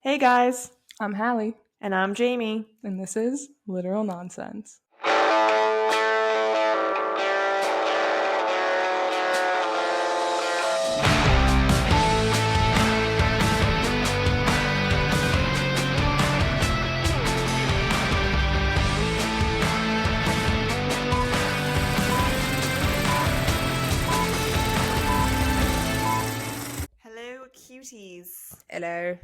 Hey guys, I'm Hallie, and I'm Jamie. and this is Literal Nonsense. Hello, cuties. Hello.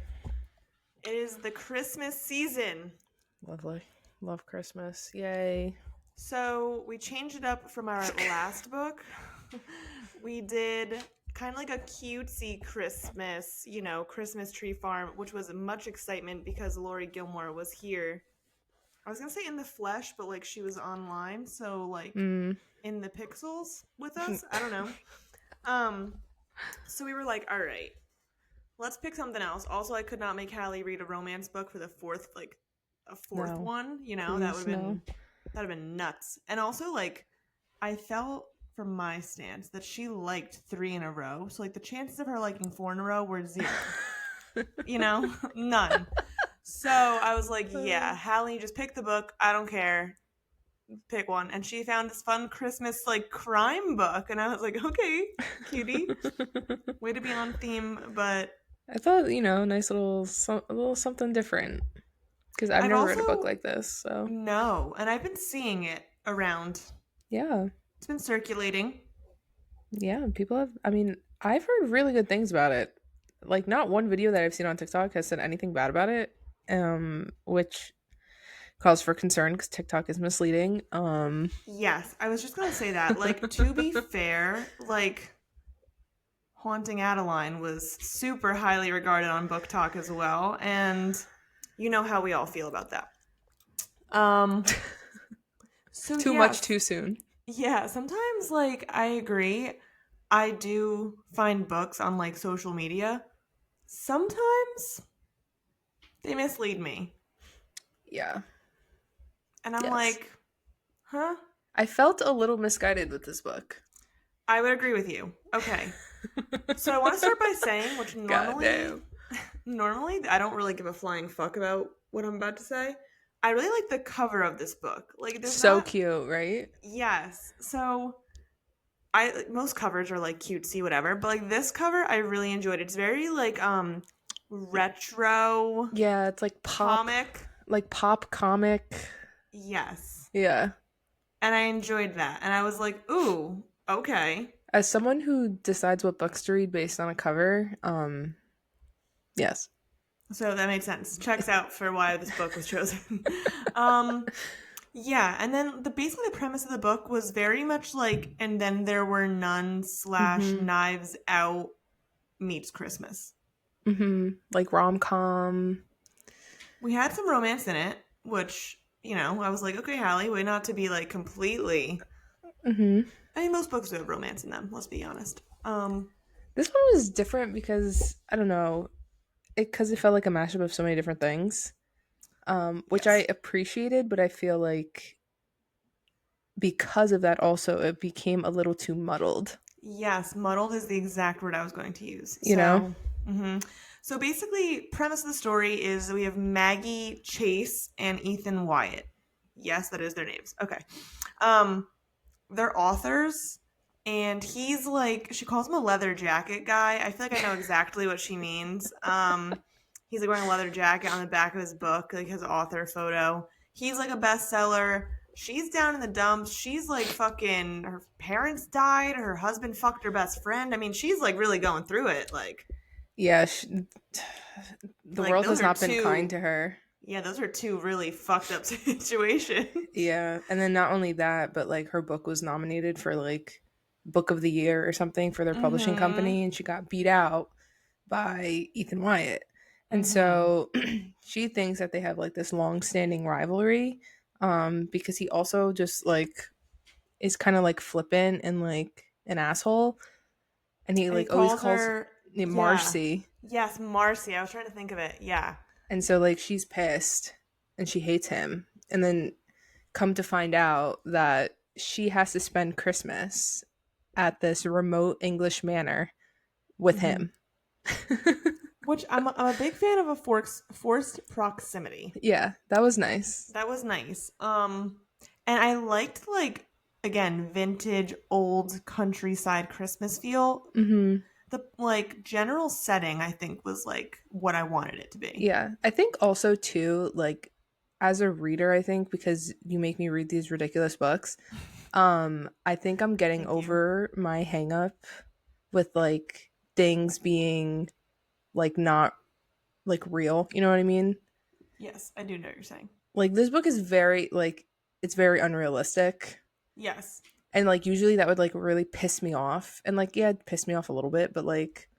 It is the Christmas season. Lovely. Love Christmas. Yay. So we changed it up from our last book. We did kind of like a cutesy Christmas, Christmas tree farm, which was much excitement because Lori Gilmore was here. I was going to say in the flesh, but like she was online, so like in the pixels with us. I don't know. So we were like, all right, let's pick something else. Also, I could not make Hallie read a romance book for the fourth, a fourth No. one. That would Please, have no. been nuts. And also, like, I felt from my stance that she liked three in a row. So like the chances of her liking four in a row were zero. None. So I was like, yeah, Hallie, just pick the book. I don't care. Pick one. And she found this fun Christmas like crime book, and I was like, okay, cutie, way to be on theme, but I thought, nice a little something different. Because I've I've never read a book also like this, so. no, and I've been seeing it around. Yeah. It's been circulating. Yeah, I've heard really good things about it. Like, not one video that I've seen on TikTok has said anything bad about it, which cause for concern because TikTok is misleading. Yes, I was just gonna say that. Like, to be fair, like Haunting Adeline was super highly regarded on Book Talk as well, and you know how we all feel about that. Um, so Too much yes, too soon. yeah. Sometimes, like, I agree. I do find books on like social media. Sometimes they mislead me, Yeah. and I'm Yes. like, huh? I felt a little misguided with this book. I would agree with you. Okay. So I want to start by saying, which God normally damn. normally I don't really give a flying fuck about what I'm about to say. I really like the cover of this book. Like there's So not cute, right? yes. So I most covers are like cutesy whatever, but like this cover I really enjoyed. It's very like retro Yeah, it's comic. like pop comic. Yes. Yeah. And I enjoyed that. And I was like, "Ooh, okay." As someone who decides what books to read based on a cover, yes. So that made sense. Checks out for why this book was chosen. um Yeah, and then basically the premise of the book was very much like, and then there were none slash Mhm. Knives Out meets Christmas. Mhm. Like rom-com. We had some romance in it, which I was like, okay, Hallie, way not to be like completely. Mhm. I mean, most books do have romance in them. Let's be honest. This one was different because I don't know, it felt like a mashup of so many different things. Which I Yes, appreciated, but I feel like because of that also it became a little too muddled, yes, muddled is the exact word I was going to use. you know? So basically, premise of the story is we have Maggie Chase and Ethan Wyatt. Yes, that is their names. Okay. Um, they're authors, and he's like, she calls him a leather jacket guy. I feel like I know exactly what she means. He's like wearing a leather jacket on the back of his book, like his author photo. He's like a bestseller. She's down in the dumps. She's like fucking, her parents died. Her husband fucked her best friend. I mean, she's like really going through it. Yeah, the Like world those has are not been kind two, to her. yeah, those are two really fucked up situations. Yeah, and then not only that, but like her book was nominated for like book of the year or something for their publishing Mm-hmm. company, and she got beat out by Ethan Wyatt. And Mm-hmm. so she thinks that they have like this long-standing rivalry, because he also just like is kind of like flippant and like an asshole, and he And he like always calls calls her, yeah. Marcy. Yes, Marcy. I was trying to think of it. Yeah. And so like she's pissed and she hates him. And then come to find out that she has to spend Christmas at this remote English manor with Mm-hmm. him. Which I'm a big fan of a forced proximity. Yeah, that was nice. That was nice. And I liked like again vintage old countryside Christmas feel. Mm-hmm. The like general setting I think was like what I wanted it to be. Yeah, I think also too, like as a reader, I think because you make me read these ridiculous books, I think I'm getting Thank you. over my hang up with like things being like not like real. You know what I mean? Yes, I do know what you're saying. Like this book is very like it's very unrealistic. Yes. And like usually that would like really piss me off. And like yeah, it pissed me off a little bit, but like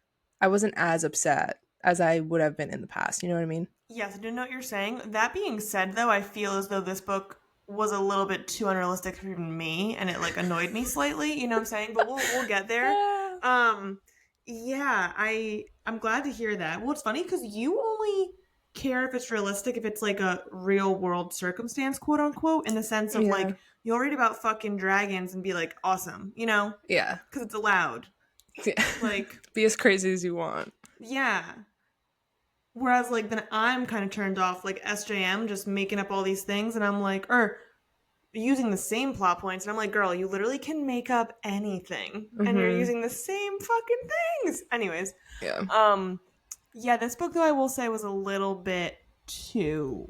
I wasn't as upset as I would have been in the past. You know what I mean? Yes, I do know what you're saying. That being said, though, I feel as though this book was a little bit too unrealistic for even me, and it like annoyed me slightly. You know what I'm saying? But we'll get there. Um, yeah, I'm glad to hear that. Well, it's funny because you only care if it's realistic if it's like a real world circumstance, quote unquote, in the sense of Yeah. like you'll read about fucking dragons and be like, awesome, you know, Yeah. because it's allowed. Yeah. Like, Be as crazy as you want. yeah. Whereas like then I'm kind of turned off like SJM just making up all these things and I'm like or using the same plot points and I'm like girl you literally can make up anything and you're Mm-hmm. using the same fucking things. Anyways, Yeah. um yeah, this book though I will say was a little bit too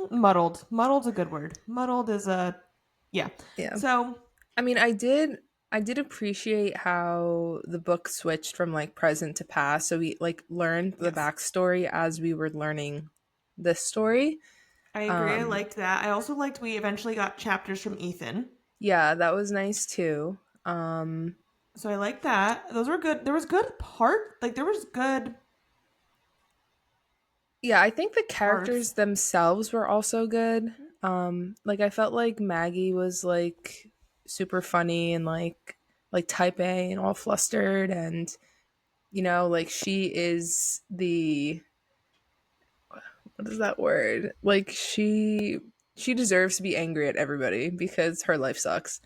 muddled. Muddled's a good word. Muddled is a yeah. Yeah. So I mean, I did appreciate how the book switched from like present to past. So we like learned the yes. backstory as we were learning this story. I agree. I liked that. I also liked we eventually got chapters from Ethan. Yeah, that was nice too. Um, So I like that. Those were good. There was good part. Like there was good yeah, I think the characters parts. themselves were also good. Like I felt like Maggie was like super funny and like type A and all flustered and you know, like she is the what is that word? Like she deserves to be angry at everybody because her life sucks.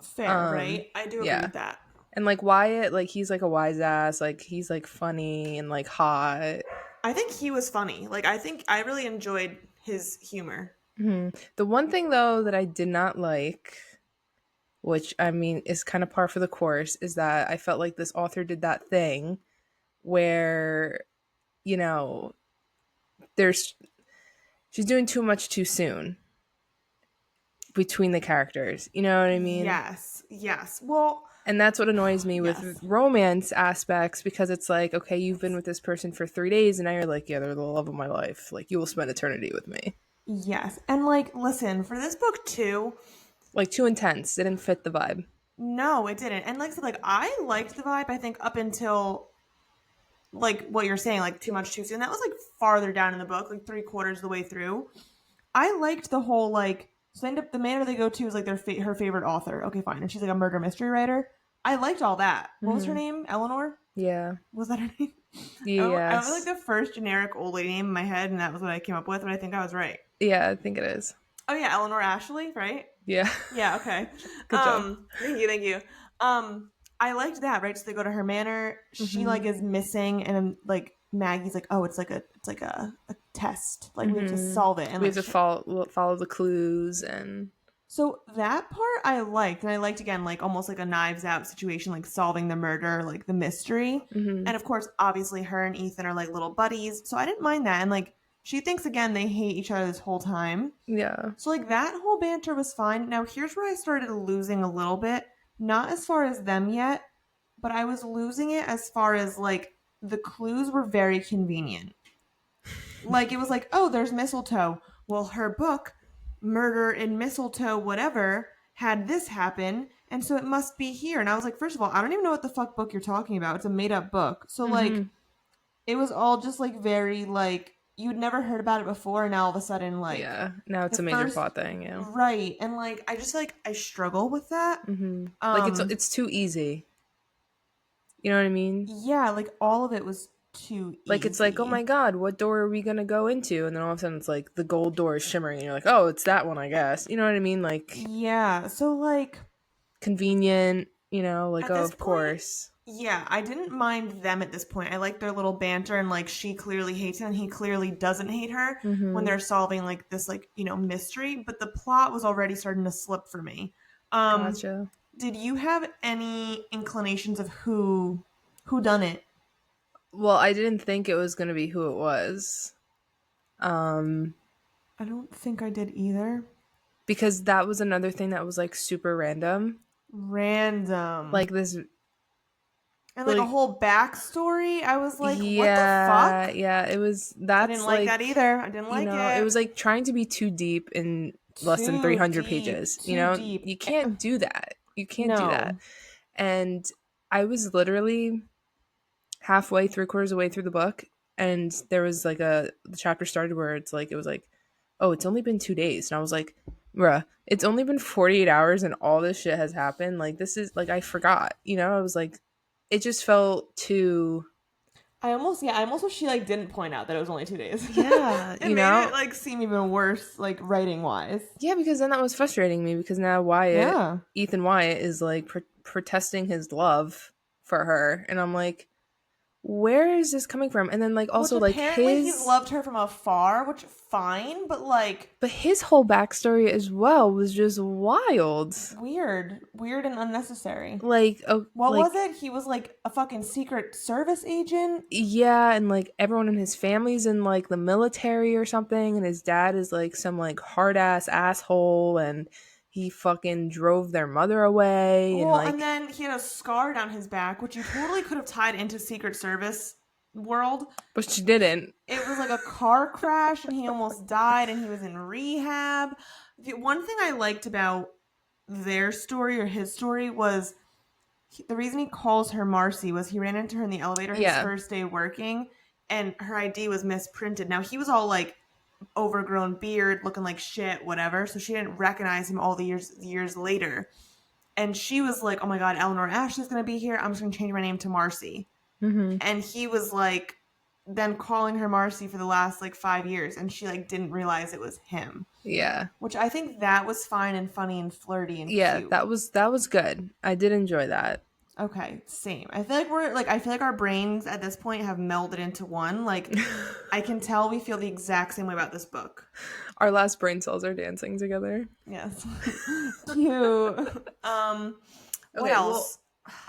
Fair, right? I do agree Yeah. with that. And like Wyatt, like he's like a wise ass, like he's like funny and like hot. I think he was funny. Like I think I really enjoyed his humor. The one thing though that I did not like, which I mean is kind of par for the course, is that I felt like this author did that thing where, you know, there's she's doing too much too soon between the characters. You know what I mean? Yes. Yes. Well, And that's what annoys me with yes. romance aspects because it's like, okay, you've been with this person for 3 days and now you're like, yeah, they're the love of my life. Like, you will spend eternity with me. Yes. And like listen, for this book too, Like, too intense. Didn't fit the vibe. no, it didn't. And like I said, like I liked the vibe I think up until like what you're saying, like too much too soon. That was like farther down in the book, like three-quarters of the way through. I liked the whole like so end up the manor they go to is like her favorite author. Okay, fine, and she's like a murder mystery writer. I liked all that. What was her name? Eleanor? Yeah. Was that her name? I went like Yes. the first generic old lady name in my head, and that was what I came up with. But I think I was right. Yeah, I think it is. Oh yeah, Eleanor Ashley, right? Yeah. Yeah. Okay. Good job. Thank you. Thank you. I liked that. Right. So they go to her manor. She like is missing, and like Maggie's like, oh, it's like a test. Like we have to solve it, and We have like to follow the clues and. so that part I liked, and I liked again like almost like a Knives Out situation, like solving the murder, like the mystery, and of course, obviously, her and Ethan are like little buddies, so I didn't mind that, and like she thinks again they hate each other this whole time, Yeah. so like that whole banter was fine. Now here's where I started losing a little bit, not as far as them yet, but I was losing it as far as like the clues were very convenient. Like it was like, oh, there's mistletoe. Well, her book, Murder in Mistletoe, whatever, had this happen, and so it must be here. And I was like, first of all, I don't even know what the fuck book you're talking about. It's a made up book. So like it was all just like very like you'd never heard about it before, and now all of a sudden like Yeah. Now the it's a major first plot thing. Yeah. right. And like I just like I struggle with that. Like Um it's too easy. You know what I mean? yeah, like all of it was too Like it's like, oh easy. my god, what door are we gonna go into? And then all of a sudden it's like the gold door is shimmering, and you're like, oh, it's that one, I guess. You know what I mean? Like Yeah. So like convenient, you know, like at oh, this of point course. Yeah, I didn't mind them at this point. I like their little banter and like she clearly hates him and he clearly doesn't hate her when Mm-hmm. they're solving like this like, mystery, but the plot was already starting to slip for me. Um Gotcha. did you have any inclinations of who done it? Well, I didn't think it was gonna be who it was. Um, I don't think I did either. because that was another thing that was like super random. Random. Like this And like a like whole backstory. I was like, what the yeah, fuck? yeah, it was I didn't that's like that like either. I didn't like it it. was like trying to be too deep in less than Too 300 deep. pages. Too deep. You can't do that. You can't do that. No. And I was literally halfway, three-quarters of the way through the book, and there was like the chapter started where it's like it was like, oh, it's only been 2 days, and I was like, bruh, it's only been 48 hours, and all this shit has happened. Like this is like I forgot, I was like, it just felt too, I almost wish she like didn't point out that it was only 2 days. yeah, It made it like seem even worse, like writing wise. yeah, because then that was frustrating me because now Yeah. Ethan Wyatt, is like protesting his love for her, and I'm like, where is this coming from? And then like Which also like apparently he's his loved her from afar, which fine, but like but his whole backstory as well was just wild. weird. Weird and unnecessary. Like, oh, What was like it? He was like a fucking secret service agent? yeah, and like everyone in his family's in like the military or something, and his dad is like some like hard ass asshole, and he fucking drove their mother away, and Well, and like, then he had a scar down his back, which you totally could have tied into Secret Service world. but she didn't. It was like a car crash and he almost died and he was in rehab. The one thing I liked about their story or his story was the reason he calls her Marcy was he ran into her in the elevator his Yeah. first day working and her ID was misprinted. Now he was all like overgrown beard, looking like shit, whatever. So she didn't recognize him all the years later. And she was like, "Oh my god, Eleanor Ashley's gonna be here. I'm just gonna change my name to Marcy." Mm-hmm. And he was like, then calling her Marcy for the last like 5 years, and she like didn't realize it was him. Yeah. Which I think that was fine and funny and flirty and Yeah, cute. that was good. I did enjoy that. Okay, same. I feel like I feel like our brains at this point have melded into one. Like I can tell we feel the exact same way about this book. Our last brain cells are dancing together. Yes. Cute. What Okay, well, else?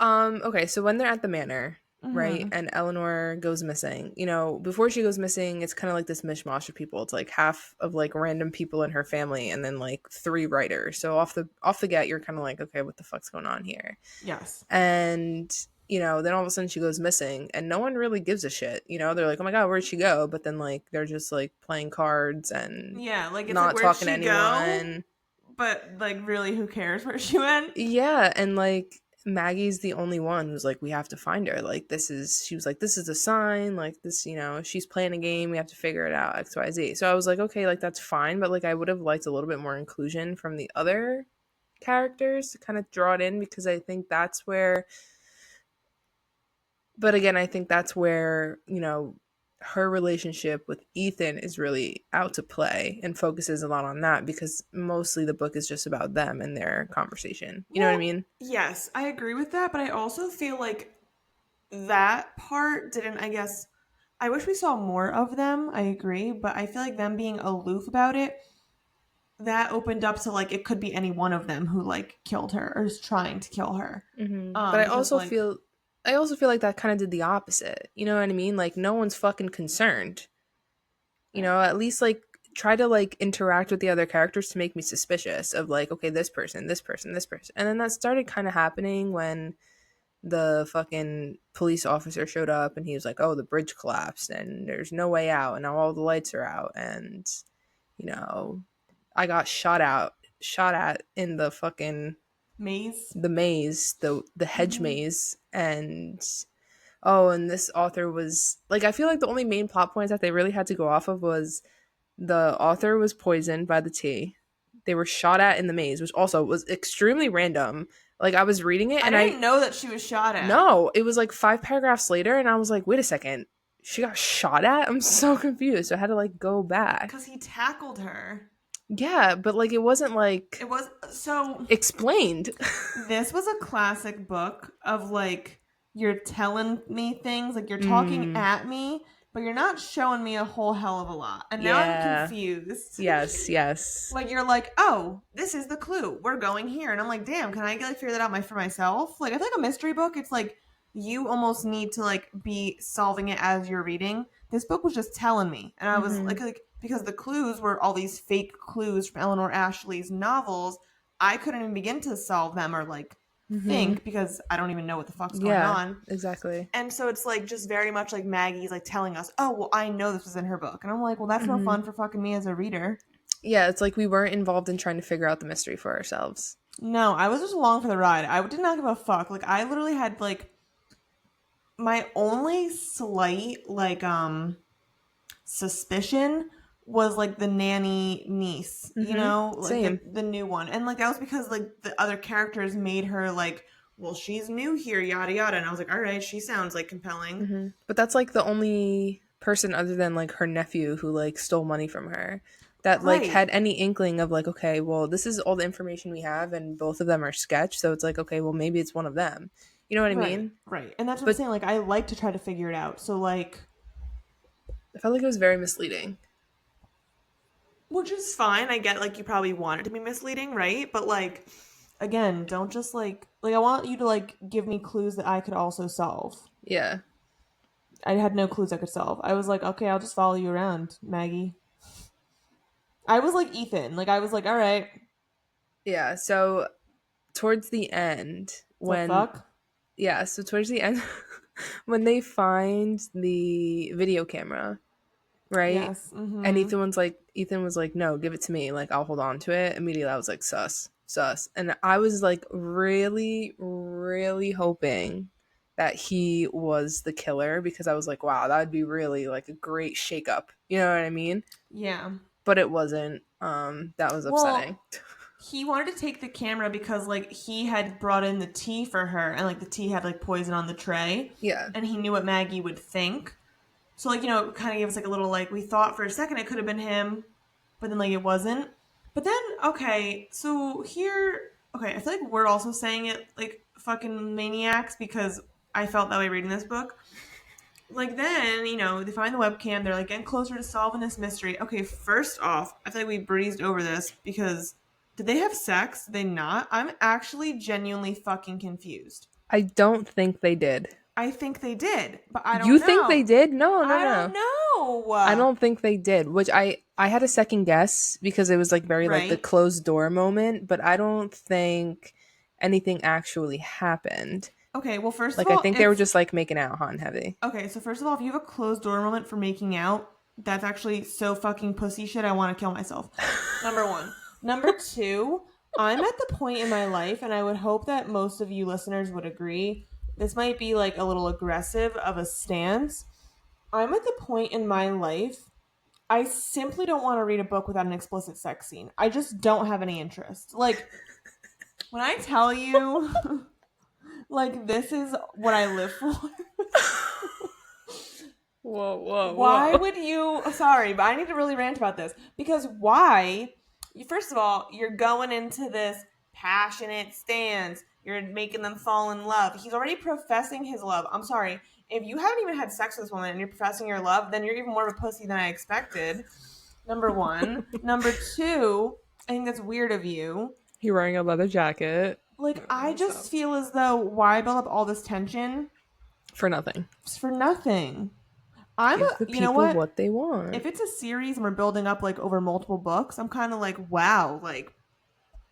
okay, so when they're at the manor, right, Hmm. and Eleanor goes missing, before she goes missing, it's kind of like this mishmash of people. It's like half of like random people in her family, and then like three writers. So off the get, you're kind of like, okay, what the fuck's going on here? Yes. And then all of a sudden she goes missing, and no one really gives a shit. They're like, oh my god, where'd she go? But then like they're just like playing cards and Yeah, like it's like not where'd talking to she go? anyone. But like really who cares where she went? Yeah, and like Maggie's the only one who's like, we have to find her. Like she was like, this is a sign. Like this, she's playing a game. We have to figure it out. X, Y, Z. So I was like, okay, like that's fine, but like I would have liked a little bit more inclusion from the other characters to kind of draw it in because I think that's where. But again, I think that's where her relationship with Ethan is really out to play and focuses a lot on that because mostly the book is just about them and their conversation. You know what I Well, mean? yes, I agree with that, but I also feel like that part didn't, I guess, I wish we saw more of them. I agree, but I feel like them being aloof about it, that opened up to like it could be any one of them who like killed her or is trying to kill her. But Because like I also feel like that kind of did the opposite. You know what I mean? Like no one's fucking concerned. At least like try to like interact with the other characters to make me suspicious of like, okay, this person, this person, this person. And then that started kind of happening when the fucking police officer showed up and he was like, "Oh, the bridge collapsed and there's no way out and now all the lights are out and you know, I got shot at in the fucking maze. the maze, the hedge Hmm. maze, and oh, and this author was like, I feel like the only main plot points that they really had to go off of was the author was poisoned by the tea. They were shot at in the maze, which also was extremely random. Like I was reading it I and didn't know that she was shot at no, it was like 5 paragraphs later and I was like, wait a second. She got shot at? I'm so confused. So I had to like go back. because he tackled her. Yeah, but like it wasn't It like was so. explained. This was a classic book of like you're telling me things, like you're talking Mm, at me, but you're not showing me a whole hell of a lot. And now I'm yeah. confused. Yes, yes. Like you're like, oh, this is the clue. We're going here, and I'm like, damn, can I like figure that out for myself? Like I feel like a mystery book. It's like you almost need to like be solving it as you're reading. This book was just telling me, and I was Mm-hmm. like because the clues were all these fake clues from Eleanor Ashley's novels. I couldn't even begin to solve them or like Mm-hmm. think because I don't even know what the fuck's going Yeah, on. exactly. And so it's like just very much like Maggie's like telling us, oh, well, I know this was in her book. And I'm like, well, that's no Mm-hmm. fun for fucking me as a reader. Yeah, it's like we weren't involved in trying to figure out the mystery for ourselves. No, I was just along for the ride. I did not give a fuck. Like I literally had like my only slight like suspicion was like the nanny niece, you Mm-hmm. know, like Same. the new one. And like that was because like the other characters made her like, well, she's new here, yada yada. And I was like, all right, she sounds like compelling. Mm-hmm. But that's like the only person other than like her nephew who like stole money from her that like Right. had any inkling of like, okay, well, this is all the information we have, and both of them are sketch, so it's like, okay, well, maybe it's one of them. You know what I Right. mean? Right. And that's what I'm But saying. Like I like to try to figure it out. So like I felt like it was very misleading. which is fine. I get like you probably want it to be misleading, right? But like again, don't just like I want you to like give me clues that I could also solve. Yeah. I had no clues I could solve. I was like, okay, I'll just follow you around, Maggie. I was like Ethan. Like I was like, all right, Yeah. So towards the end, the when fuck? yeah, so towards the end, when they find the video camera, right? Yes. And Mm-hmm. Ethan was like, no, give it to me. Like, I'll hold on to it. Immediately, I was like, sus, sus. And I was like, really, really hoping that he was the killer because I was like, wow, that would be really like a great shakeup. You know what I mean? Yeah. But it wasn't. That was upsetting. Well, he wanted to take the camera because like he had brought in the tea for her and like the tea had like poison on the tray Yeah. and he knew what Maggie would think. So like, you know, it kind of gave us like a little like we thought for a second it could have been him, but then like it wasn't. But then okay, so here okay, I feel like we're also saying it like fucking maniacs because I felt that way reading this book. Like then, you know, they find the webcam, they're like getting closer to solving this mystery. Okay, first off, I feel like we breezed over this because did they have sex? Did they not? I'm actually genuinely fucking confused. I don't think they did. I think they did, but I You don't think they know. did? No, no, I no. don't I know. don't think they did, which I had a second guess because it was like very like the Right? closed door moment, but I don't think anything actually happened. Okay, well, first of Like I all, think they were if just like making out hot and heavy. okay, so first of all, if you have a closed door moment for making out, that's actually so fucking pussy shit. I want to kill myself. Number one. Number two, I'm at the point in my life, and I would hope that most of you listeners would agree. This might be like a little aggressive of a stance. I'm at the point in my life, I simply don't want to read a book without an explicit sex scene. I just don't have any interest. Like, when I tell you, like, this is what I live for. Whoa, whoa, Why whoa. would you? Sorry, but I need to really rant about this because why? First of all, you're going into this passionate stance. You're making them fall in love. He's already professing his love. I'm sorry. If you haven't even had sex with this woman and you're professing your love, then you're even more of a pussy than I expected. Number one. Number two, I think that's weird of you. You're wearing a leather jacket. Like, I Stop. just feel as though why build up all this tension For nothing. just for nothing? Give the You know people what? what they want. If it's a series and we're building up like over multiple books, I'm kind of like, wow, like,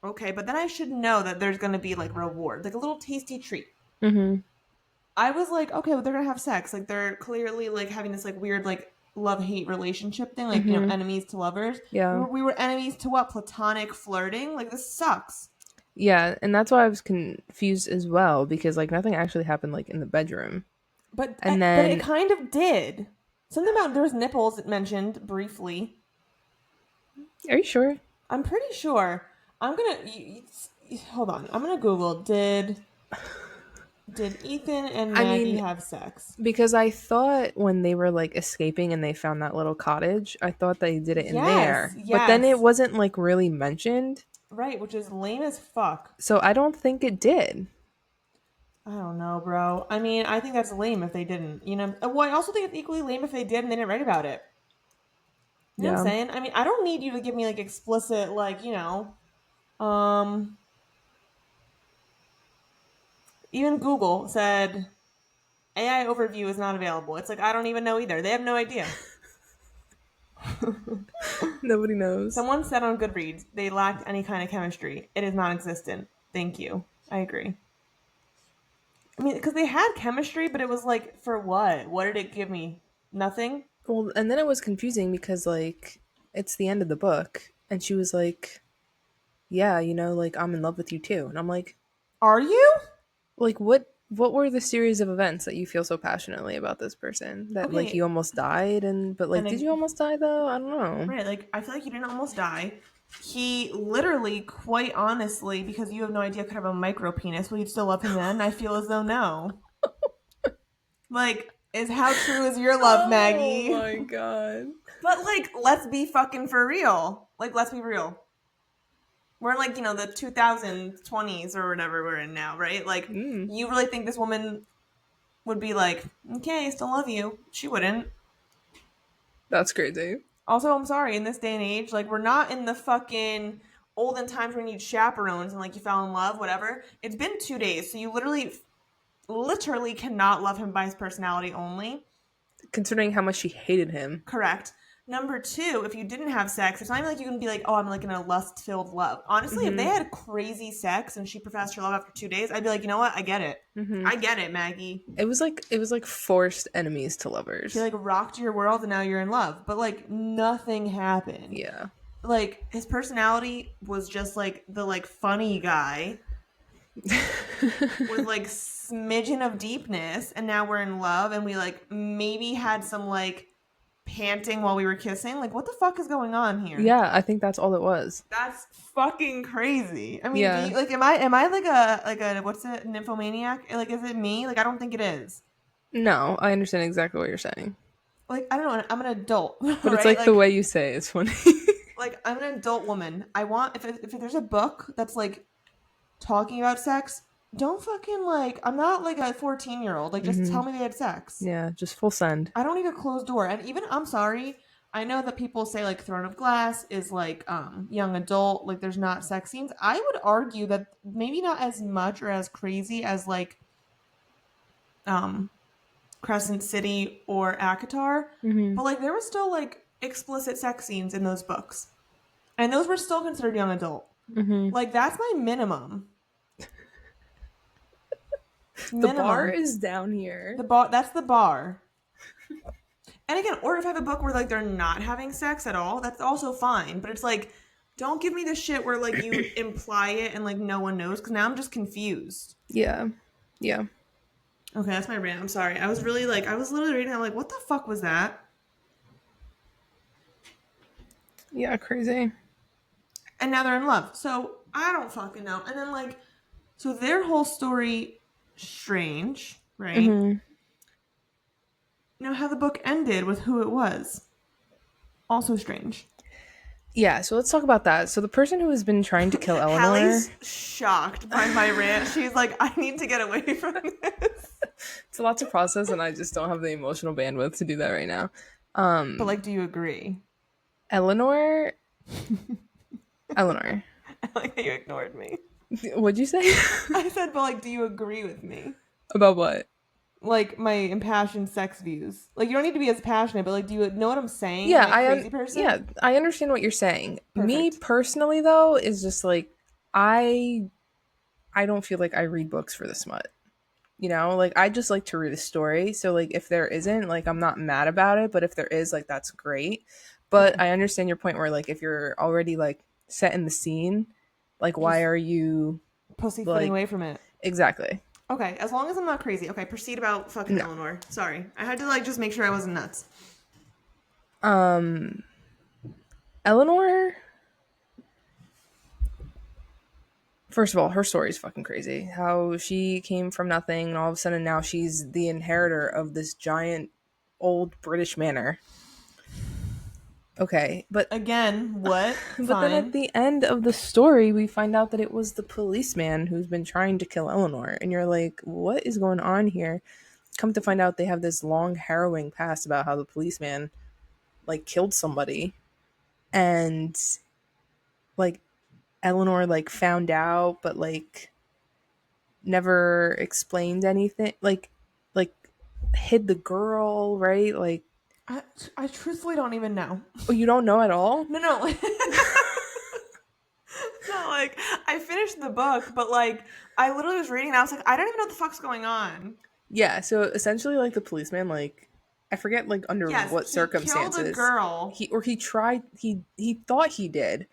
okay, but then I should know that there's going to be like reward, like a little tasty treat. Mm-hmm. I was like, okay, well, they're going to have sex. Like, they're clearly like having this like weird, like, love hate relationship thing, like, you know, Mm-hmm. enemies to lovers. Yeah. We were enemies to what? Platonic flirting? Like, this sucks. Yeah, and that's why I was confused as well because like nothing actually happened like in the bedroom. And But it then kind of did. Something about there was nipples mentioned briefly. are you sure? I'm pretty sure. I'm gonna hold on. I'm gonna Google. Did Ethan and I Maggie mean, have sex? because I thought when they were like escaping and they found that little cottage, I thought they did it in Yes, there. But then it yes. wasn't like really mentioned. Right, which is lame as fuck. So I don't think it did. I don't know, bro. I mean, I think that's lame if they didn't. You know, well, I also think it's equally lame if they did and they didn't write about it. You know what I'm Yeah. saying? I mean, I don't need you to give me like explicit, like um, even Google said AI overview is not available. It's like I don't even know either. They have no idea. Nobody knows. Someone said on Goodreads they lacked any kind of chemistry. It is non-existent. Thank you. I agree. I mean, because they had chemistry, but it was like for what? What did it give me? Nothing. Well, and then it was confusing because like it's the end of the book, and she was like, "Yeah, like I'm in love with you too," and I'm Are you? like, what were the series of events that you feel so passionately about this person that like you Okay, almost died and but like and did you almost die though? I don't know. right, like I feel like he didn't almost die. He literally, quite honestly, because you have no idea, could have a micro penis. Will you still love him then? I feel as though no. Like, is how true is your love, Oh Maggie? my god. But like, let's be fucking for real. Like, let's be real. We're in like the 2020s or whatever we're in now, right? Like, Mm, you really think this woman would be like, okay, I still love you? She wouldn't. that's crazy. Also, I'm sorry, in this day and age, like we're not in the fucking olden times where you need chaperones and like you fell in love, whatever. It's been 2 days, so you literally cannot love him by his personality only. Considering how much she hated him. Correct. Number two, if you didn't have sex, it's not even like you can be like, oh, I'm like in a lust filled love. Honestly, if they Mm-hmm. had crazy sex and she professed her love after 2 days, I'd be like, you know what? I get it. Mm-hmm. I get it, Maggie. It was like forced enemies to She lovers. like rocked your world and now you're in love. But like nothing happened. Yeah. Like his personality was just like the like funny guy with like smidgen of deepness, and now we're in love and we like maybe had some like panting while we were kissing. Like what the fuck is going on here? Yeah, I think that's all it was. That's fucking crazy. I mean, do Yeah. you like am I like a what's it, nymphomaniac? Like is it me? Like I don't think it is. No, I understand exactly what you're saying. Like I don't know, I'm an adult, But it's right? like the way you say it's funny. Like I'm an adult woman. I want if there's a book that's like talking about sex, don't fucking like I'm not like a 14-year-old. Like just Hmm. tell me they had sex. Yeah, just full send. I don't need a closed door. And even I'm sorry, I know that people say like Throne of Glass is like young adult, like there's not sex scenes. I would argue that maybe not as much or as crazy as like um Crescent City or Akatar, Hmm. but like there was still like explicit sex scenes in those books. And those were still considered young adult. Hmm. Like that's my minimum. The bar Minimum. is down here. The bar, that's the bar. And again, or if I have a book where like they're not having sex at all, that's also fine. But it's like, don't give me the shit where like you imply it and like no one knows, because now I'm just confused. Yeah. Yeah. Okay, that's my rant. I'm sorry. I was really like, I was literally reading. I'm like, what the fuck was that? Yeah, crazy. And now they're in love. So I don't fucking know. And then like, so their whole story, strange, right? Hmm. Now how the book ended with who it was, also strange. Yeah, so let's talk about that. So the person who has been trying to kill Eleanor, Hallie's shocked by my rant. She's like, I need to get away from this. it's a lot to process, and I just don't have the emotional bandwidth to do that right now. But like, do you agree? Eleanor, Eleanor, I like how you ignored me. what'd you say? I said, but like, do you agree with me? About what? Like my impassioned sex views. Like you don't need to be as passionate, but like, do you know what I'm saying? Yeah, Am I a crazy person? yeah, I understand what you're saying. Me Perfect. personally, though, is just like I I don't feel like I read books for the smut. Like I just like to read a story. So like if there isn't, like I'm not mad about it, but if there is, like that's great. But Okay. I understand your point where like if you're already like set in the scene, like why Just are you pussyfooting like away from it. exactly? Okay, as long as I'm not crazy. Okay, proceed about fucking No. Eleanor. Sorry, I had to like just make sure I wasn't nuts. Um Eleanor, first of all, her story is fucking crazy. How she came from nothing and all of a sudden now she's the inheritor of this giant old British manor. Okay, but Again, what? but then at Fine. the end of the story, we find out that it was the policeman who's been trying to kill Eleanor, and you're like, what is going on here? Come to find out, they have this long, harrowing past about how the policeman like killed somebody, and like Eleanor like found out, but like never explained anything. Like hid the girl, right? Like, I, I truthfully don't even know. oh, you don't know at all? No, no. No, like, I finished the book, but like, I literally was reading and I was like, I don't even know what the fuck's going on. Yeah, so essentially like the policeman like I forget like under Yes, what he killed a circumstances girl. he tried he thought he did,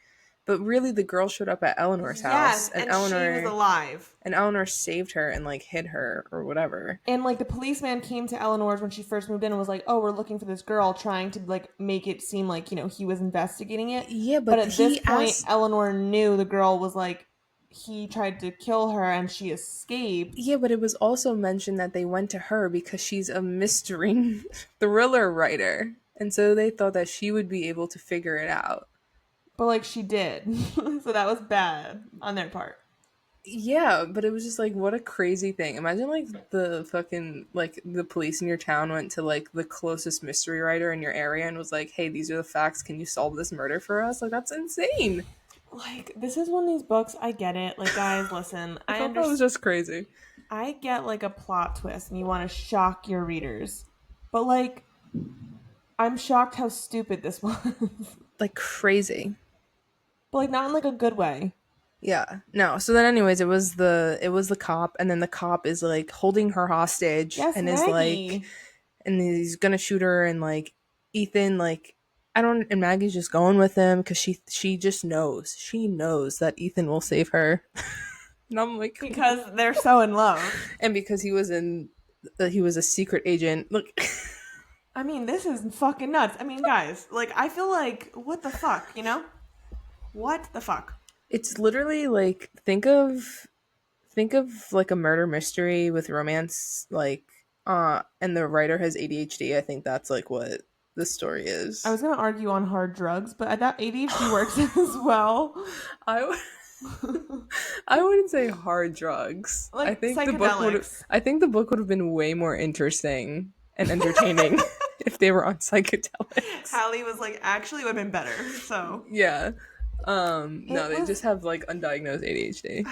but really the girl showed up at Eleanor's house Yes, and she was alive. And Eleanor saved her and like hid her or whatever. And like the policeman came to Eleanor's when she first moved in and was like, "Oh, we're looking for this girl," trying to like make it seem like, he was investigating it. Yeah, But but at this he point, asked. Eleanor knew the girl was like he tried to kill her and she escaped. Yeah, but it was also mentioned that they went to her because she's a mystery thriller writer. And so they thought that she would be able to figure it out. But like she did. So that was bad on their part. Yeah, but it was just like what a crazy thing. Imagine like the fucking like the police in your town went to like the closest mystery writer in your area and was like, "Hey, these are the facts. Can you solve this murder for us?" Like that's insane. Like this is one of these books, I get it. Like guys, listen, I thought that was just crazy. I get like a plot twist and you want to shock your readers. But like I'm shocked how stupid this was. Like crazy. But like not in like a good way. Yeah. No. So then anyways, it was the cop and then the cop is like holding her hostage Yes, and is like Maggie. and he's going to shoot her and like Ethan like I don't and Maggie's just going with him cuz she just knows. She knows that Ethan will save her. And I'm like Because they're so in love. and because he was a secret agent. Look, I mean, this is fucking nuts. I mean, guys, like I feel like what the fuck, you know? What the fuck? it's literally like think of like a murder mystery with romance like and the writer has ADHD. I think that's like what the story I is. was gonna argue on hard drugs, but that ADHD works as well. I w- I wouldn't say hard drugs. Like psychedelics. I think the book would have been way more interesting and entertaining if they were on psychedelics. Hallie was like, actually, it would have been better. So Yeah. No, it they was, just have like undiagnosed ADHD.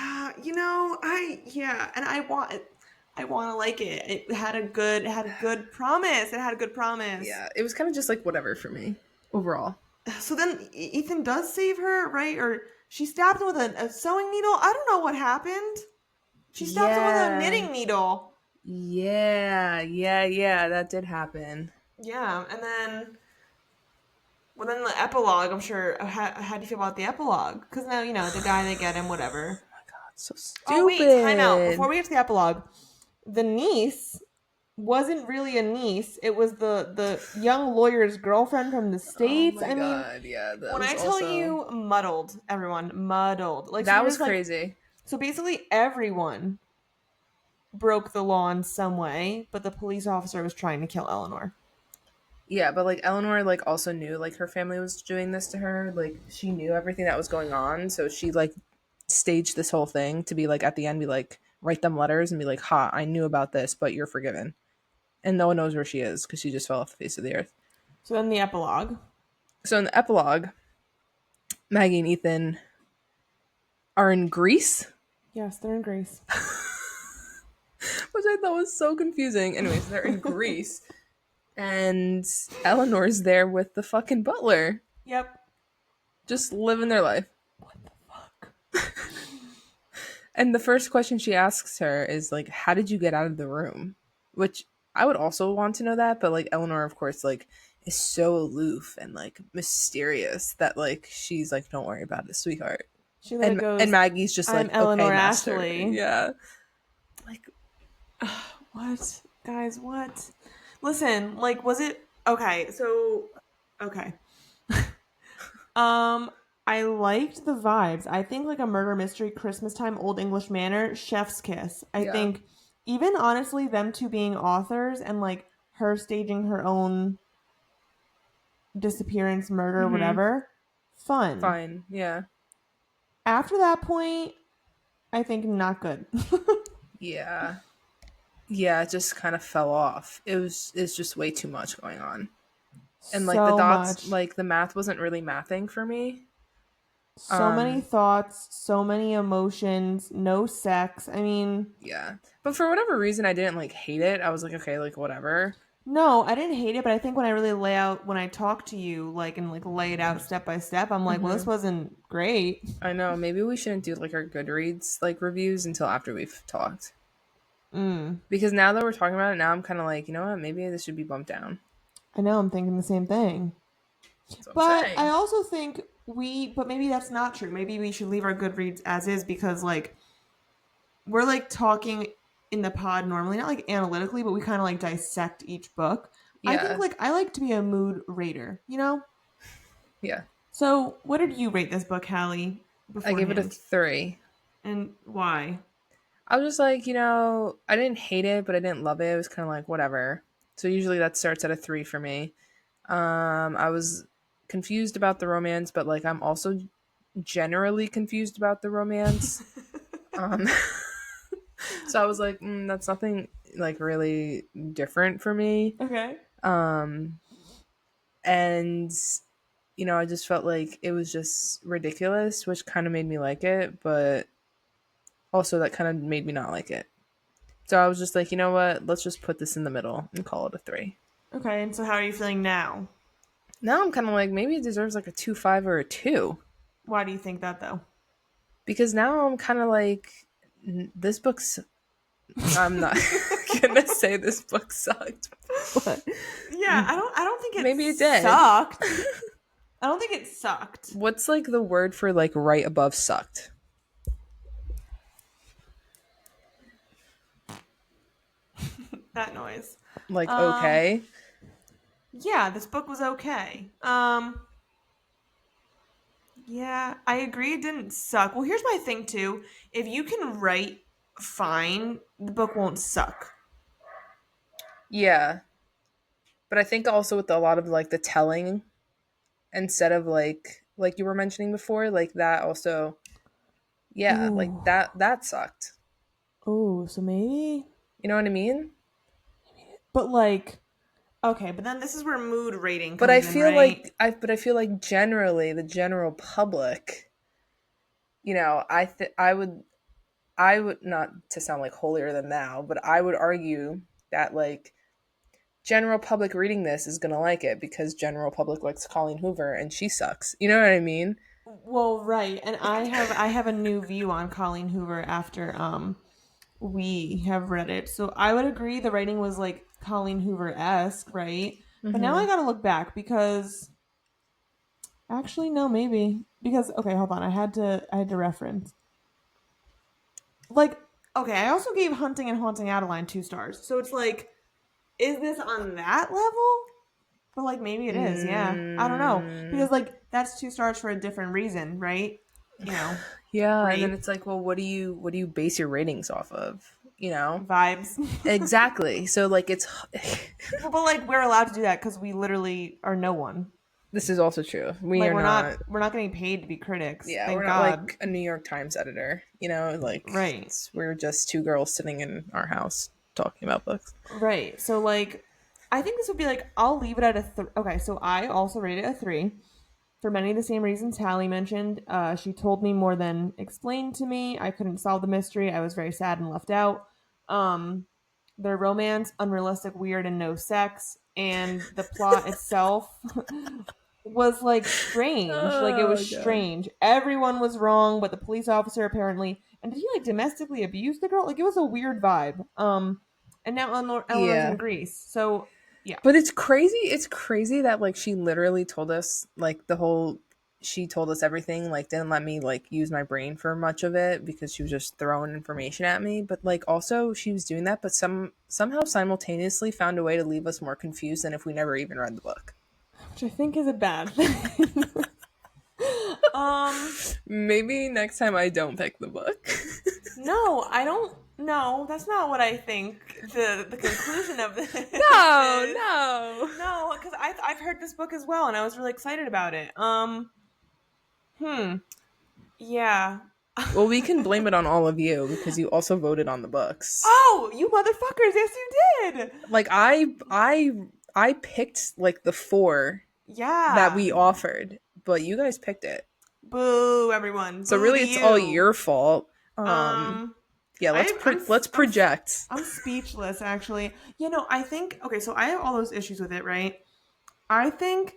yeah, and I want to like it. It had a good promise. It had a good promise. Yeah, it was kind of just like whatever for me overall. So then Ethan does save her, right? Or she stabbed him with a sewing needle. I don't know what happened. She stabbed him with a Yeah. knitting needle. Yeah, that did happen. Yeah, and then well, then the epilogue. I'm sure. How do you feel about the epilogue? Because now the guy they get him, whatever. That's so Oh wait, time out. Before stupid. we get to the epilogue, the niece wasn't really a niece. It was the young lawyer's girlfriend from the Oh states. my I mean, god, yeah, that when was I tell also you muddled, everyone muddled. Like so that was there's like crazy. so basically everyone broke the law in some way, but the police officer was trying to kill Eleanor. Yeah, but like Eleanor like also knew like her family was doing this to her. Like she knew everything that was going on, so she like staged this whole thing to be like at the end be like write them letters and be like, "Ha, I knew about this, but you're forgiven." And no one knows where she is because she just fell off the face of the earth. So then the epilogue. So in the epilogue, Maggie and Ethan are in Greece, Yes, they're in Greece. which I thought was so confusing. Anyways, they're in Greece, and Eleanor's there with the fucking butler, Yep. just living their life. What the fuck? And the first question she asks her is like, "How did you get out of the room?" Which I would also want to know that, but like Eleanor, of course, like is so aloof and like mysterious that like she's like, "Don't worry about it, sweetheart." She literally And goes, Maggie's just I'm like, "Okay, Eleanor master." Ashley. Yeah, like What? Guys, what? Listen, like, was it okay? So, okay. um, I liked the vibes. I think like a murder mystery, Christmas time, Old English Manor, Chef's Kiss. I yeah, think even honestly, them two being authors and like her staging her own disappearance, murder, Mhm. whatever. Fun. Fine. Yeah. After that point, I think not good. Yeah. Yeah, it just kind of fell off. It's just way too much going on. And like the So dots, much. like the math wasn't really mathing for me. So many Um thoughts, so many emotions, no sex. I mean, yeah. But for whatever reason I didn't like hate it. I was like, okay, like whatever. no, I didn't hate it, but I think when I really when I talk to you, like, and like lay it out step by step, I'm like, well, this Mhm. wasn't great. I know, maybe we shouldn't do like our Goodreads like reviews until after we've talked. Mm. Because now that we're talking about it, now I'm kind of like, you know what? Maybe this should be bumped down. I know, I'm thinking the same thing. That's what I'm But I saying. also think but maybe that's not true. Maybe we should leave our Goodreads as is because, like, we're like talking in the pod normally, not like analytically, but we kind of like dissect each book. I think Yeah. like I like to be a mood rater, you know? Yeah. So, what did you rate this book, Hallie, I gave it a beforehand? 3. And why? I was just like, I didn't hate it, but I didn't love it. It was kind of like whatever. So usually that starts at a 3 for me. I was confused about the romance, but like I'm also generally confused about the romance. Um, so I was like, that's nothing like really different for me. Okay. Um, and I just felt like it was just ridiculous, which kind of made me like it, but also that kind of made me not like it. So I was just like, you know what? Let's just put this in the middle and call it a 3. Okay, and so how are you feeling now? Now I'm kind of like, maybe it deserves like a 2.5 or a 2. Why do you think that though? Because now I'm kind of like, this book's. I'm not gonna say this book sucked, but Yeah, I don't think it maybe it did. sucked. I don't think it sucked. What's like the word for like right above sucked? That noise. Like Um okay. yeah, this book was okay. Yeah, I agree it didn't suck. Well, here's my thing too. If you can write fine, the book won't suck. Yeah, but I think also with a lot of like the telling instead of like you were mentioning before, like that also, yeah, like Ooh. that sucked. Oh, so maybe, You know what I mean? but like, okay, but then this is where mood rating But I comes in, feel right? like I feel like generally the general public, I would not to sound like holier than thou, but I would argue that like general public reading this is gonna like it because general public likes Colleen Hoover and she sucks. You know what I mean? Well, right, and I have a new view on Colleen Hoover after we have read it. So I would agree the writing was like Colleen Hoover esque, right? But now I Mm-hmm. gotta look back because actually no, maybe because okay, hold on, I had to reference like okay, I also gave Hunting and Haunting Adeline 2 stars, so it's like is this on that level? But like maybe it is, yeah. I don't know Mm, because like that's 2 stars for a different reason, right? You know, yeah, and then rape it's like, well, what do you base your ratings off of? You know? vibes. Exactly. So like it's But like we're allowed to do that because we literally are no one. this is also true. We Like are not. we're not getting paid to be critics. Yeah, we're Thank not God. like a New York Times editor. Like Right. we're just two girls sitting in our house talking about books. Right. So like I think this would be like I'll leave it at okay, so I also rated it a 3 for many of the same reasons Hallie mentioned. She told me more than explained to me. I couldn't solve the mystery. I was very sad and left out. Um their romance, unrealistic, weird, and no sex, and the plot itself was like strange. Like it was Oh god. strange. Everyone was wrong, but the police officer apparently. And did he like domestically abuse the girl? Like it was a weird vibe. And now Eleanor's in Yeah. Greece. So yeah, But it's crazy. It's crazy that like she literally told us like she told us everything, like didn't let me like use my brain for much of it because she was just throwing information at me. But like also she was doing that, but somehow simultaneously found a way to leave us more confused than if we never even read the book. which I think is a bad thing. um, Maybe next time I don't pick the book. no, I don't. No, that's not what I think the conclusion of this No, is. no. No, because I've heard this book as well, and I was really excited about it. Hmm, yeah. Well, we can blame it on all of you because you also voted on the books. Oh, you motherfuckers! Yes, you did. Like I picked like the four that Yeah. we offered, but you guys picked it. Boo, everyone. So Boo really to it's all you. your fault. Um, Yeah, let's project. I'm speechless. Actually, I think okay. So I have all those issues with it, right? I think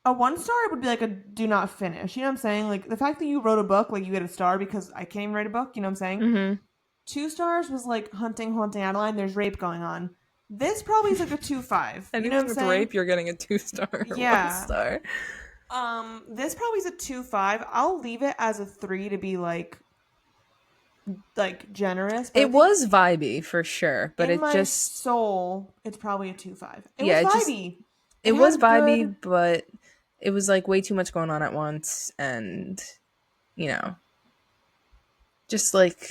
a 1 star would be like a do not finish. You know what I'm saying? Like the fact that you wrote a book, like you get a star because I can't even write a book. You know what I'm saying? Mhm. 2 stars was like hunting, haunting Adeline. There's rape going on. This probably is like a 2.5. You know what Anything I'm with saying? rape, you're getting a 2 star or one Yeah. star. This probably is a 2.5. I'll leave it as a 3 to be like generous. But I It think was vibey for sure, but in it my just soul, it's probably a 2.5. It was yeah, vibey. it It was had vibey, good. but it was like way too much going on at once and you know, just like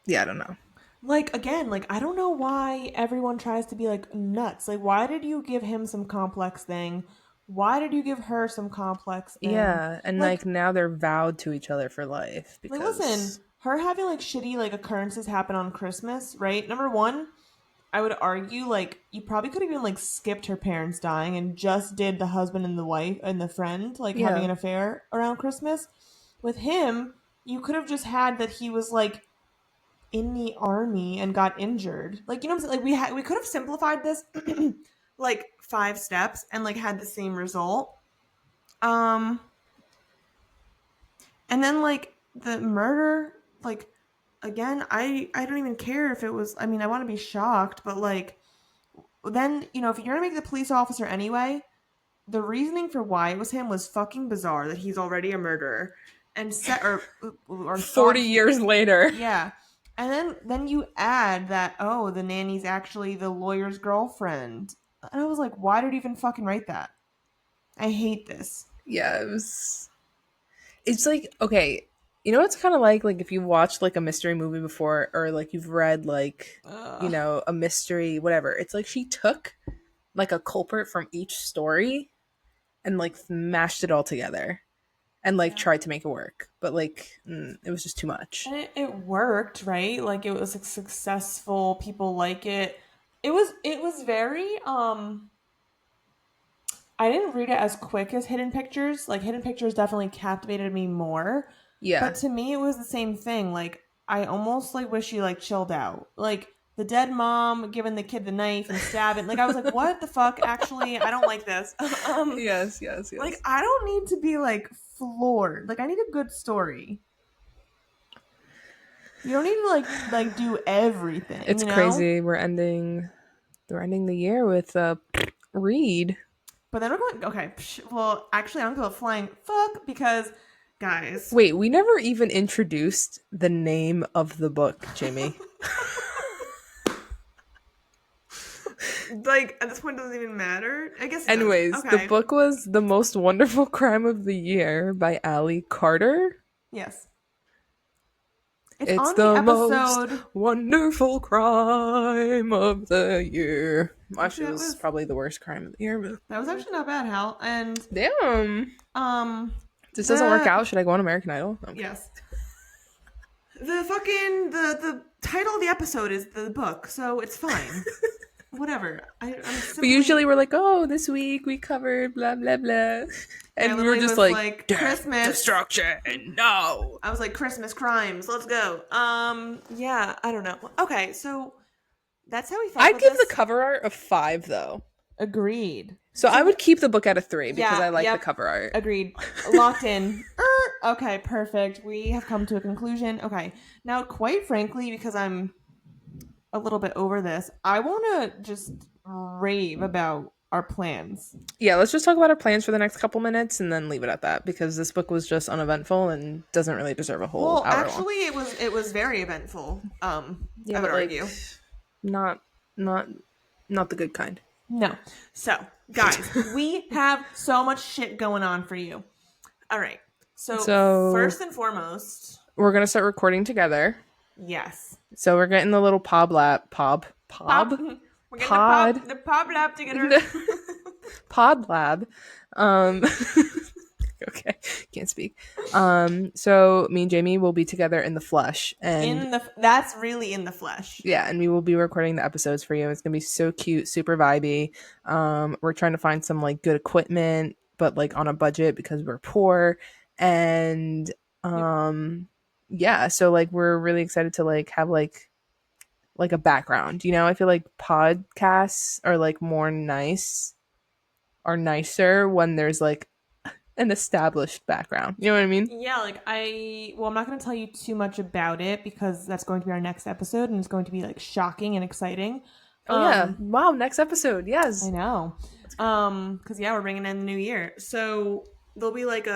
yeah, I don't know. Like again, like I don't know why everyone tries to be like nuts. Like why did you give him some complex thing? Why did you give her some complex thing? Yeah, and Like like now they're vowed to each other for life listen, because her having like shitty like occurrences happen on Christmas, right? Number 1, I would argue like you probably could have even like skipped her parents dying and just did the husband and the wife and the friend like having yeah. an affair around Christmas. With him, you could have just had that he was like in the army and got injured. Like you know what I'm saying? Like we could have simplified this like 5 steps and like had the same result. Um and then like the murder, like again, I don't even care if it was I mean, I want to be shocked, but like then, if you're going to make the police officer anyway, the reasoning for why it was him was fucking bizarre that he's already a murderer and set or 40 thought he years later. yeah. And then you add that the nanny's actually the lawyer's girlfriend. And I was like, why did he even fucking write that? I hate this. Yeah, it was it's like okay, you know what's kind of like if you watched like a mystery movie before or like you've read like Ugh. a mystery whatever. It's like she took like a culprit from each story and like mashed it all together and like Yeah. tried to make it work. But like it was just too And much. it worked, right? Like it was like, successful. People like it. It was very I didn't read it as quick as Hidden Pictures. Like Hidden Pictures definitely captivated me more. But Yeah. to me it was the same thing. Like I almost like wish you like chilled out. Like the dead mom giving the kid the knife and stabbing. Like I was like, what the fuck? Actually, I don't like this. Yes, yes, Like yes. I don't need to be like floored. Like I need a good story. You don't need to like do everything, It's you know? crazy. We're ending the year with Reed. But then we're going okay, well, actually I'm going to go flying fuck because guys, Wait, we never even introduced the name of the book, Jamie. like at this point it doesn't even matter. I guess it does. Anyways, the Okay. book was The Most Wonderful Crime of the Year by Ali Carter. Yes. It's It's on the the most episode. wonderful crime of the year. Actually, Actually, it was probably the worst crime of the year, but that was actually not bad, Hal. And damn. um This doesn't work the out. Should I go on American Idol? Okay. yes. The fucking the title of the episode is the book, so it's fine. Whatever. I'm But simply usually we're like, oh, this week we covered blah blah blah, I and we were literally just was like like death, Christmas. destruction, no. I was like Christmas crimes. Let's go. Yeah, I don't know. Okay, so that's how we felt I'd about give the this. cover art a 5 though. Agreed. So I So would keep the book at a 3 because yeah, I like the yep. cover art. Agreed. Locked in. Okay, perfect. We have come to a conclusion. Okay. Now, quite frankly, because I'm a little bit over this, I want to just rave about our plans. Yeah, let's just talk about our plans for the next couple minutes and then leave it at that because this book was just uneventful and doesn't really deserve a whole Well, hour long. actually, it was very eventful. Yeah, I would but like, argue. not not not the good kind. No. So, guys, we have so much shit going on for you. All right. So So first and foremost, we're gonna start recording together. Yes. So we're getting the little pod Pop. We're getting pod the pop lab together. pod lab. Um, okay, can't speak. So me and Jamie will be together in the flesh, and That's really in the flesh. yeah, and we will be recording the episodes for you. It's gonna be so cute, super vibey. We're trying to find some like good equipment, but like on a budget because we're poor, and Yep. yeah, so like we're really excited to like have like a background. You know, I feel like podcasts are like more nice or nicer when there's like an established background. You know what I mean? Yeah, like I'm not going to tell you too much about it because that's going to be our next episode and it's going to be like shocking and exciting. Oh yeah! Wow, next episode. I Yes. know. Because yeah, we're bringing in the new year, so there'll be like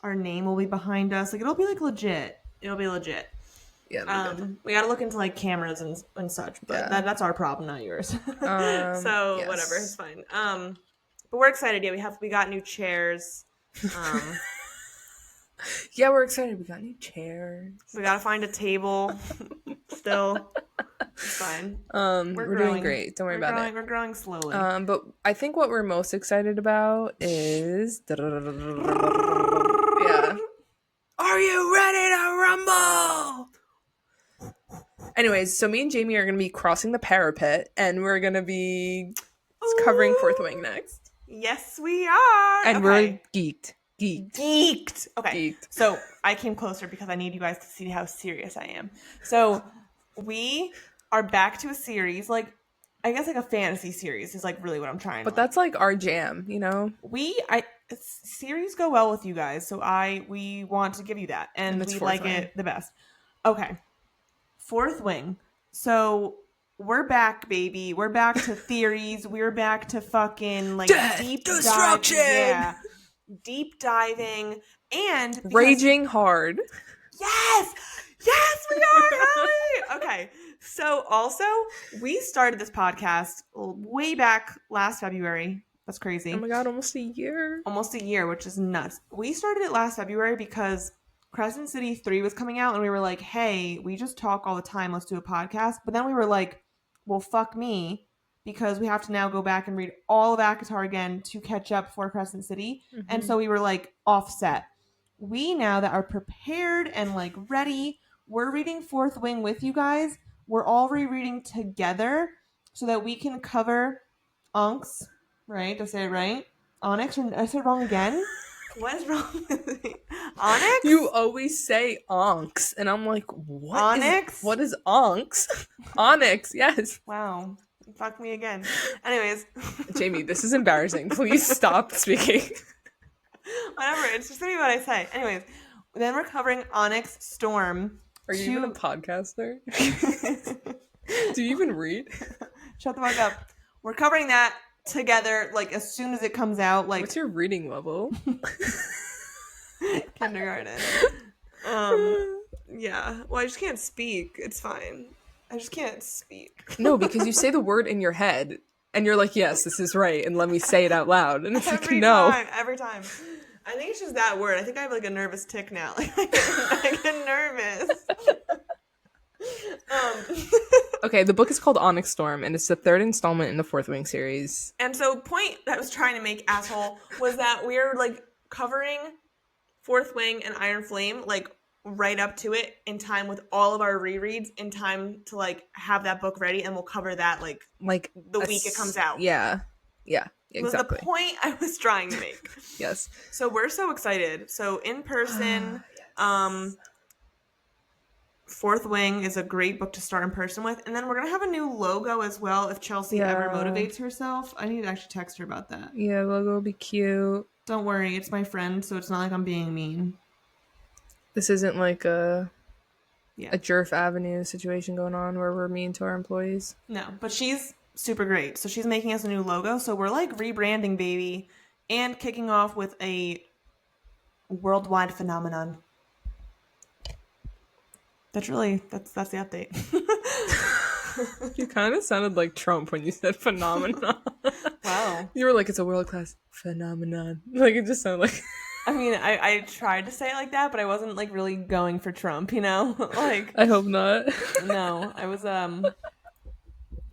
our name will be behind us. Like it'll be like legit. It'll be legit. Yeah. We got to look into like cameras and such, but Yeah. that's our problem, not yours. So Yes. whatever, it's fine. But we're excited. Yeah, we got new chairs. Yeah, we're excited. We got new chairs. We gotta find a table. Still, it's fine. We're doing great. Don't worry about it. We're growing slowly. But I think what we're most excited about is yeah. Are you ready to rumble? Anyways, so me and Jamie are gonna be crossing the parapet, and we're gonna be covering Fourth Wing next. Yes, we are. And we're geeked. Okay. Geeked. So I came closer because I need you guys to see how serious I am. So we are back to a series, like I guess like a fantasy series is like really what I'm trying. But that's like our jam, you know. Series go well with you guys, so we want to give you that, and we like it the best. Okay, Fourth Wing. So we're back, baby. We're back to theories. We're back to fucking like deep destruction. Yeah. Deep diving and raging hard. Yes, we are. Ellie! Okay, so also we started this podcast way back last February. That's crazy. Oh my god, almost a year, which is nuts. We started it last February because Crescent City 3 was coming out and we were like, hey, we just talk all the time, let's do a podcast. But then we were like, well, fuck me, because we have to now go back and read all of ACOTAR again to catch up for Crescent City. Mm-hmm. And so we were like offset. We now that are prepared and like ready, we're reading Fourth Wing with you guys. We're all rereading together so that we can cover Onks, right? Did I say it right? Onyx, or I said it wrong again? What is wrong with me? Onyx? You always say Onks, and I'm like, what? Onyx? What is Onks? Onyx, yes. Wow. Fuck me again. Anyways. Jamie, this is embarrassing. Please stop speaking. Whatever. It's just gonna be what I say. Anyways, then we're covering Onyx Storm. Are you even a podcaster? Do you even read? Shut the fuck up. We're covering that together, like as soon as it comes out. Like, what's your reading level? Kindergarten. Yeah. Well, I just can't speak. It's fine. I just can't speak. No, because you say the word in your head and you're like, yes, this is right, and let me say it out loud. And it's every like, no. Every time. I think it's just that word. I think I have like a nervous tick now. Like I get nervous. Okay, the book is called Onyx Storm, and it's the third installment in the Fourth Wing series. And so point that I was trying to make, asshole, was that we're like covering Fourth Wing and Iron Flame like right up to it in time with all of our rereads in time to like have that book ready, and we'll cover that like the week it comes out. Yeah exactly. Was the point I was trying to make. Yes. So we're so excited. So in person, yes. Fourth Wing is a great book to start in person with, and then we're gonna have a new logo as well if Chelsea ever motivates herself. I need to actually text her about that. Yeah, logo will be cute. Don't worry, it's my friend, so it's not like I'm being mean. This isn't like a Jerf Avenue situation going on where we're mean to our employees. No, but she's super great. So she's making us a new logo. So we're like rebranding, baby, and kicking off with a worldwide phenomenon. That's the update. You kind of sounded like Trump when you said phenomenon. Wow. You were like, it's a world-class phenomenon. Like, it just sounded like... I mean, I tried to say it like that, but I wasn't like really going for Trump, you know? Like, I hope not. no, I was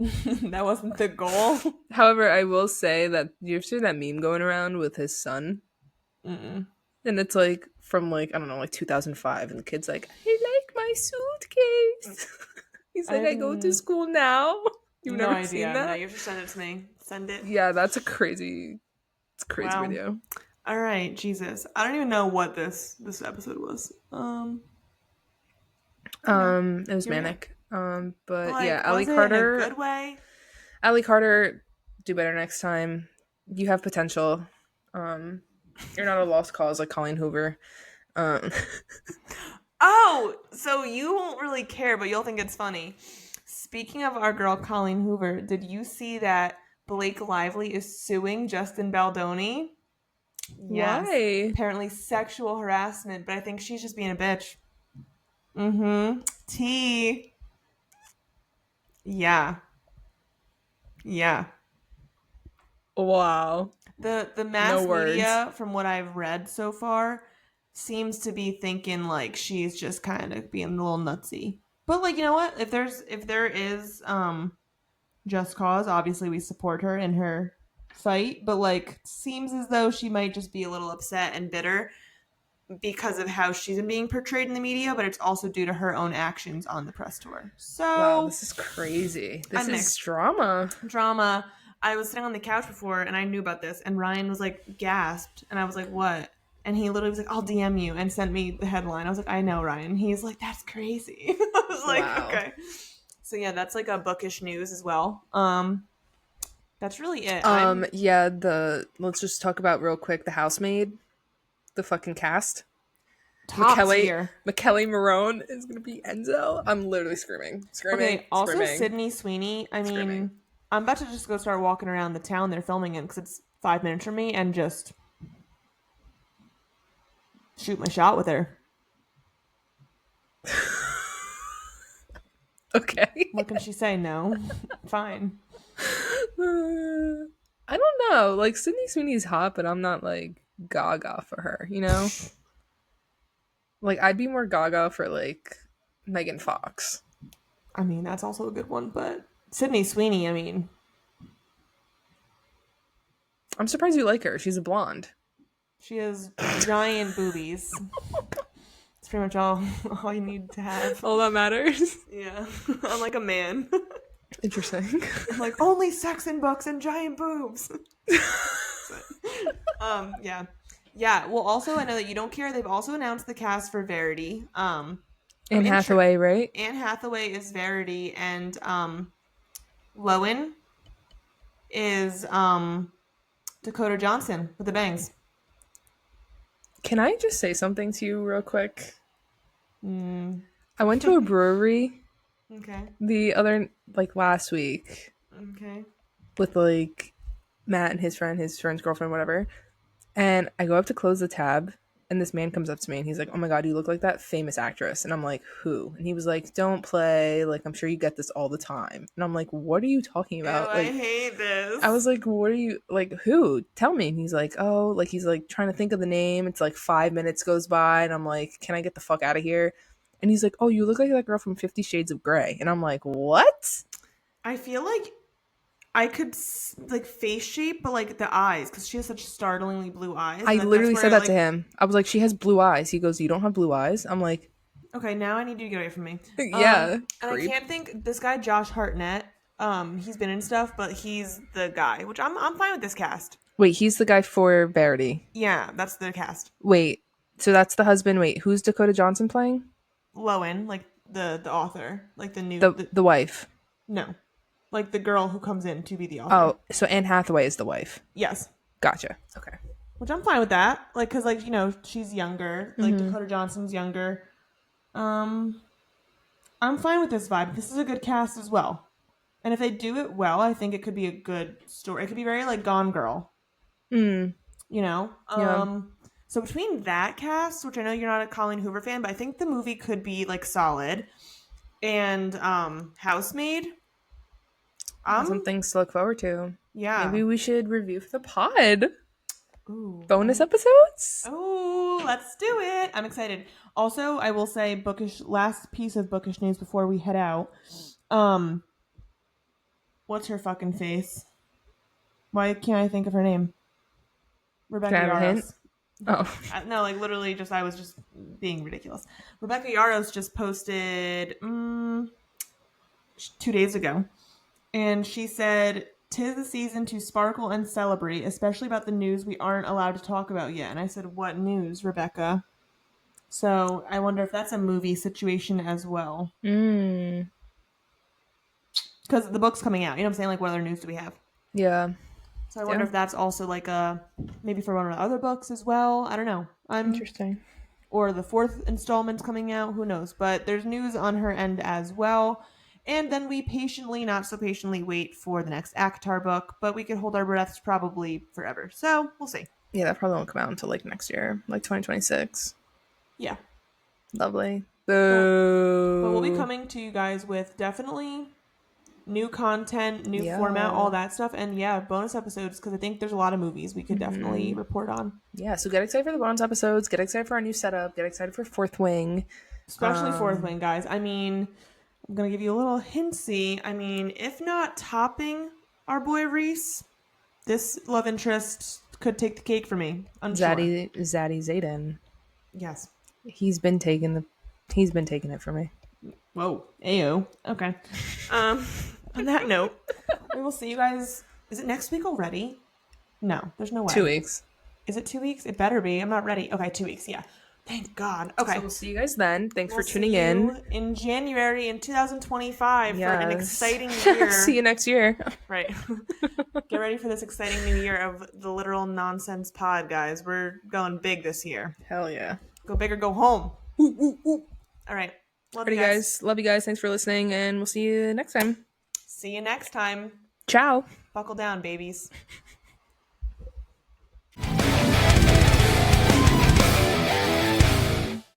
that wasn't the goal. However, I will say that you've seen that meme going around with his son, Mm-mm. and it's like from like I don't know, like 2005, and the kid's like, "I like my suitcase." He's I like, have "I go to school now." You've no never seen idea. No, that? you have to send it to me. Send it. Yeah, that's a crazy, it's a crazy Wow. video. All right, Jesus. I don't even know what this episode was. You know, It was here we go. manic. But yeah, Like, was it in a good way? Allie Carter, do better next time. You have potential. Um, you're not a lost cause like Colleen Hoover. Um, Oh, so you won't really care, but you'll think it's funny. Speaking of our girl Colleen Hoover, did you see that Blake Lively is suing Justin Baldoni? Yes. why? Apparently sexual harassment, but I think she's just being a bitch. Mm-hmm. T. Yeah. Yeah. Wow. The No mass words. media, from what I've read so far, seems to be thinking like she's just kind of being a little nutsy. But like, you know what? If there is just cause, obviously we support her in her fight, but like seems as though she might just be a little upset and bitter because of how she's been being portrayed in the media, but it's also due to her own actions on the press tour. Wow, So this is crazy. This I'm is mixed. drama. Drama. I was sitting on the couch before and I knew about this, and Ryan was like gasped, and I was like, "What?" And he literally was like, "I'll DM you," and sent me the headline. I was like, "I know, Ryan." He's like, "That's crazy." I was like, Wow. "Okay." So yeah, that's like a bookish news as well. That's really it. Yeah, the let's just talk about real quick the housemaid, the fucking cast. Top McKelly tier. McKelly Marone is gonna be Enzo. I'm literally screaming. Screaming, Okay, also screaming, Sydney Sweeney. I screaming. mean, I'm about to just go start walking around the town they're filming in because it's 5 minutes from me, and just shoot my shot with her. Okay. What can she say? No. Fine. I don't know. Like Sydney Sweeney's hot, but I'm not like gaga for her, you know? Like I'd be more gaga for like Megan Fox. I mean, that's also a good one, but Sydney Sweeney, I mean, I'm surprised you like her. She's a blonde. she has giant boobies. It's pretty much all you need to have. All that matters. Yeah. I'm like a man. Interesting. I'm like, only sex in books and giant boobs. Yeah. Yeah. Well, also, I know that you don't care. They've also announced the cast for Verity. I'm Anne Hathaway, right? Anne Hathaway is Verity, and Lowen is Dakota Johnson with the bangs. Can I just say something to you real quick? Mm, I went to a brewery okay. the other like last week Okay. with like Matt and his friend's girlfriend, whatever. And I go up to close the tab, and this man comes up to me and he's like, "Oh my god, you look like that famous actress." And I'm like, "Who?" And he was like, "Don't play. Like, I'm sure you get this all the time." And I'm like, "What are you talking Ew, about?" I Like, hate I was this. like, "What are you like? Who? Tell me." And he's like, "Oh, like he's like trying to think of the name. It's like 5 minutes goes by, and I'm like, can I get the fuck out of here?" And he's like, "Oh, you look like that girl from 50 Shades of Grey." And I'm like, "What?" I feel like I could like face shape, but like the eyes, because she has such startlingly blue eyes. I That's literally where said I that to like. him. I was like, "She has blue eyes." He goes, "You don't have blue eyes." I'm like, Okay, now I need you to get away from me. "Yeah, And I creep." can't think this guy Josh Hartnett. He's been in stuff, but he's the guy, which I'm fine with this cast. Wait, he's the guy for Verity. Yeah, that's the cast. Wait, so that's the husband. Wait, who's Dakota Johnson playing? Lowen, like the author, like The wife. no, like the girl who comes in to be the author. Oh, so Anne Hathaway is the wife. Yes, Gotcha. Okay. which I'm fine with that. Like, cause like she's younger. Like Dakota Johnson's younger. Um, I'm fine with this vibe. This is a good cast as well. And if they do it well, I think it could be a good story. It could be very like Gone Girl, Mm, you know? yeah. So between that cast, which I know you're not a Colleen Hoover fan, but I think the movie could be like solid, and Housemaid, Some things to look forward to. yeah. Maybe we should review for the pod. Ooh. bonus episodes. Oh, let's do it. I'm excited. Also, I will say last piece of bookish news before we head out. Um, what's her fucking face? Why can't I think of her name? Can I Rebecca have a hint? Yaros. Oh, No, like literally just I was just being ridiculous. Rebecca Yaros just posted 2 days ago, and she said, "'Tis the season to sparkle and celebrate, especially about the news we aren't allowed to talk about yet." And I said, "What news, Rebecca?" So I wonder if that's a movie situation as well. mm, Because the book's coming out. You know what I'm saying? Like, what other news do we have? yeah, So I wonder yeah. if that's also like a maybe for one of the other books as well. I don't know. Interesting. Or the fourth installment's coming out. Who knows? But there's news on her end as well. And then we patiently, not so patiently, wait for the next ACOTAR book. But we could hold our breaths probably forever. So we'll see. Yeah, that probably won't come out until like next year, like 2026. Yeah. Lovely. But we'll be Boo. coming to you guys with definitely new content, new format, all Yeah. that stuff, and yeah, bonus episodes because I think there's a lot of movies we could definitely report on, Yeah, so get excited for the bonus episodes. Get excited for our new setup. Get excited for Fourth Wing. especially Fourth Wing, guys. I mean, I'm gonna give you a little hintsy. I mean, if not topping our boy Reese, this love interest could take the cake for me. Unsure. Zaddy Zayden. Yes. He's been taking the. He's been taking it for me. Whoa. Ayo. Okay. Um. On that note, we will see you guys. Is it next week already? No, there's no way. 2 weeks. Is it 2 weeks? It better be. I'm not ready. Okay, 2 weeks. Yeah. Thank God. Okay. So we'll see you guys then. Thanks We'll for tuning see in. you in January in 2025 for an Yes. exciting year. See you next year. Right. Get ready for this exciting new year of the literal nonsense pod, guys. We're going big this year. Hell yeah. Go big or go home. Ooh, ooh, ooh. All right. Love Alrighty, you guys. guys. Love you guys. Thanks for listening, and we'll see you next time. See you next time. Ciao. Buckle down, babies.